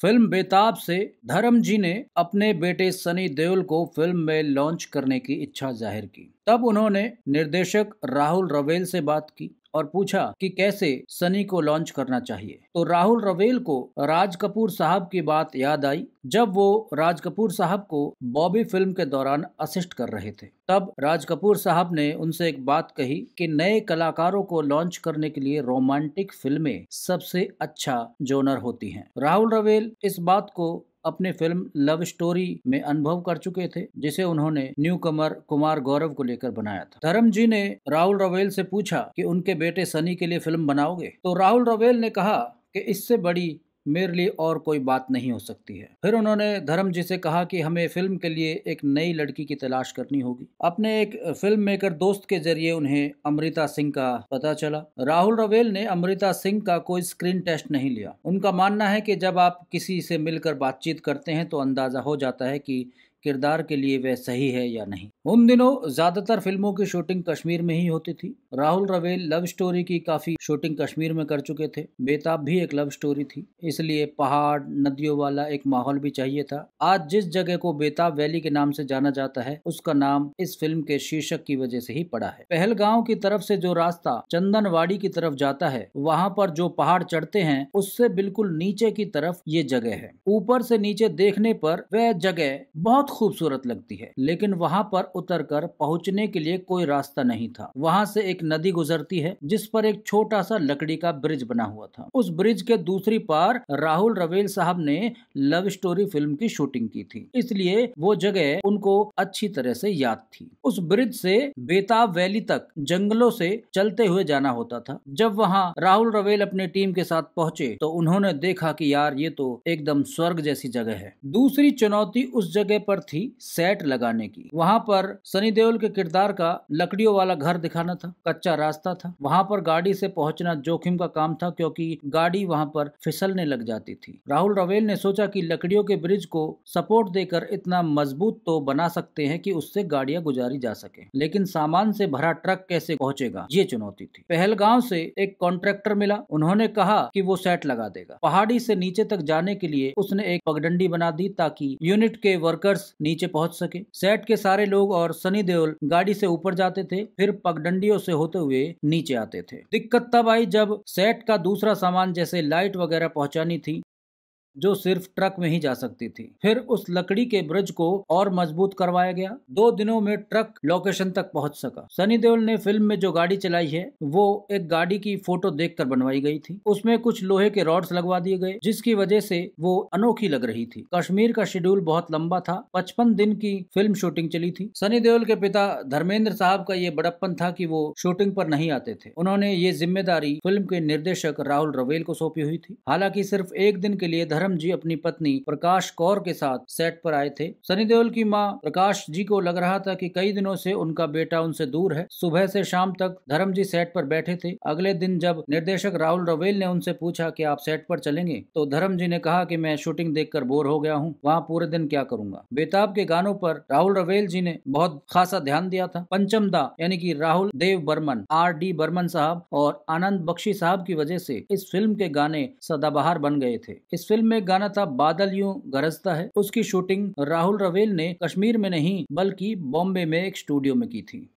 Film बेताब से धर्म जी ने अपने बेटे सनी देओल को फिल्म में लॉन्च करने की इच्छा जाहिर की। तब उन्होंने निर्देशक राहुल रवेल से बात की और पूछा कि कैसे सनी को लॉन्च करना चाहिए। तो राहुल रवेल को राज कपूर साहब की बात याद आई जब वो राज कपूर साहब को बॉबी फिल्म के दौरान असिस्ट कर रहे थे। तब राज कपूर साहब ने उनसे एक बात कही कि नए कलाकारों को लॉन्च करने के लिए रोमांटिक फिल्में सबसे अच्छा जोनर होती हैं। राहुल रवेल इस बात को अपने फिल्म लव स्टोरी में अनुभव कर चुके थे, जिसे उन्होंने न्यू कमर कुमार गौरव को लेकर बनाया था। धर्म जी ने राहुल रवेल से पूछा कि उनके बेटे सनी के लिए फिल्म बनाओगे? तो राहुल रवेल ने कहा कि इससे बड़ी मेरे लिए और कोई बात नहीं हो सकती है। फिर उन्होंने धर्म जी से कहा कि हमें फिल्म के लिए एक नई लड़की की तलाश करनी होगी। अपने एक फिल्म मेकर दोस्त के जरिए उन्हें अमृता सिंह का पता चला। राहुल रवेल ने अमृता सिंह का कोई स्क्रीन टेस्ट नहीं लिया। उनका मानना है कि जब आप किसी से मिलकर बातचीत करते हैं तो अंदाजा हो जाता है कि किरदार के लिए वह सही है या नहीं। उन दिनों ज्यादातर फिल्मों की शूटिंग कश्मीर में ही होती थी। राहुल रवेल लव स्टोरी की काफी शूटिंग कश्मीर में कर चुके थे। बेताब भी एक लव स्टोरी थी, इसलिए पहाड़ नदियों वाला एक माहौल भी चाहिए था। आज जिस जगह को बेताब वैली के नाम से जाना जाता है, उसका नाम इस फिल्म के शीर्षक की वजह से ही पड़ा है। पहलगांव की तरफ से जो रास्ता चंदनवाड़ी की तरफ जाता है, वहाँ पर जो पहाड़ चढ़ते हैं, उससे बिल्कुल नीचे की तरफ ये जगह है। ऊपर से नीचे देखने पर वह जगह बहुत खूबसूरत लगती है, लेकिन वहाँ पर उतरकर पहुँचने के लिए कोई रास्ता नहीं था। वहाँ से एक नदी गुजरती है जिस पर एक छोटा सा लकड़ी का ब्रिज बना हुआ था। उस ब्रिज के दूसरी पार राहुल रवेल साहब ने लव स्टोरी फिल्म की शूटिंग की थी, इसलिए वो जगह उनको अच्छी तरह से याद थी। उस ब्रिज से बेताब वैली तक जंगलों से चलते हुए जाना होता था। जब वहाँ राहुल रवेल अपने टीम के साथ पहुंचे तो उन्होंने देखा कि यार ये तो एकदम स्वर्ग जैसी जगह है। दूसरी चुनौती उस जगह पर थी सेट लगाने की। वहाँ पर सनी देओल के किरदार का लकड़ियों वाला घर दिखाना था। कच्चा रास्ता था, वहाँ पर गाड़ी से पहुंचना जोखिम का काम था क्योंकि गाड़ी वहाँ पर फिसलने लग जाती थी। राहुल रवेल ने सोचा कि लकड़ियों के ब्रिज को सपोर्ट देकर इतना मजबूत तो बना सकते हैं कि उससे गाड़ियां गुजारी जा सके, लेकिन सामान से भरा ट्रक कैसे पहुंचेगा, ये चुनौती थी। पहलगांव से एक कॉन्ट्रैक्टर मिला, उन्होंने कहा कि वो सेट लगा देगा। पहाड़ी से नीचे तक जाने के लिए उसने एक पगडंडी बना दी ताकि यूनिट के वर्कर्स नीचे पहुंच सके। सेट के सारे लोग और सनी देओल गाड़ी से ऊपर जाते थे, फिर पगडंडियों से होते हुए नीचे आते थे। दिक्कत तब आई जब सेट का दूसरा सामान जैसे लाइट वगैरह पहुंचानी थी, जो सिर्फ ट्रक में ही जा सकती थी। फिर उस लकड़ी के ब्रिज को और मजबूत करवाया गया। 2 दिनों में ट्रक लोकेशन तक पहुंच सका। सनी देओल ने फिल्म में जो गाड़ी चलाई है, वो एक गाड़ी की फोटो देखकर बनवाई गई थी। उसमें कुछ लोहे के रॉड्स लगवा दिए गए, जिसकी वजह से वो अनोखी लग रही थी। कश्मीर का शेड्यूल बहुत लंबा था, 55 दिन की फिल्म शूटिंग चली थी। सनी देओल के पिता धर्मेंद्र साहब का ये बड़प्पन था कि वो शूटिंग पर नहीं आते थे। उन्होंने ये जिम्मेदारी फिल्म के निर्देशक राहुल रवेल को सौंपी हुई थी। हालांकि सिर्फ एक दिन के लिए धर्म जी अपनी पत्नी प्रकाश कौर के साथ सेट पर आए थे। सनी देओल की मां प्रकाश जी को लग रहा था कि कई दिनों से उनका बेटा उनसे दूर है। सुबह से शाम तक धर्म जी सेट पर बैठे थे। अगले दिन जब निर्देशक राहुल रवेल ने उनसे पूछा कि आप सेट पर चलेंगे, तो धर्म जी ने कहा कि मैं शूटिंग देखकर बोर हो गया हूँ, वहाँ पूरे दिन क्या करूंगा। बेताब के गानों पर राहुल रवेल जी ने बहुत खासा ध्यान दिया था। पंचम दा यानी कि राहुल देव बर्मन, R.D. बर्मन साहब और आनंद बख्शी साहब की वजह से इस फिल्म के गाने सदाबहार बन गए थे। इस फिल्म में गाना था बादल यूं गरजता है। उसकी शूटिंग राहुल रवेल ने कश्मीर में नहीं बल्कि बॉम्बे में एक स्टूडियो में की थी।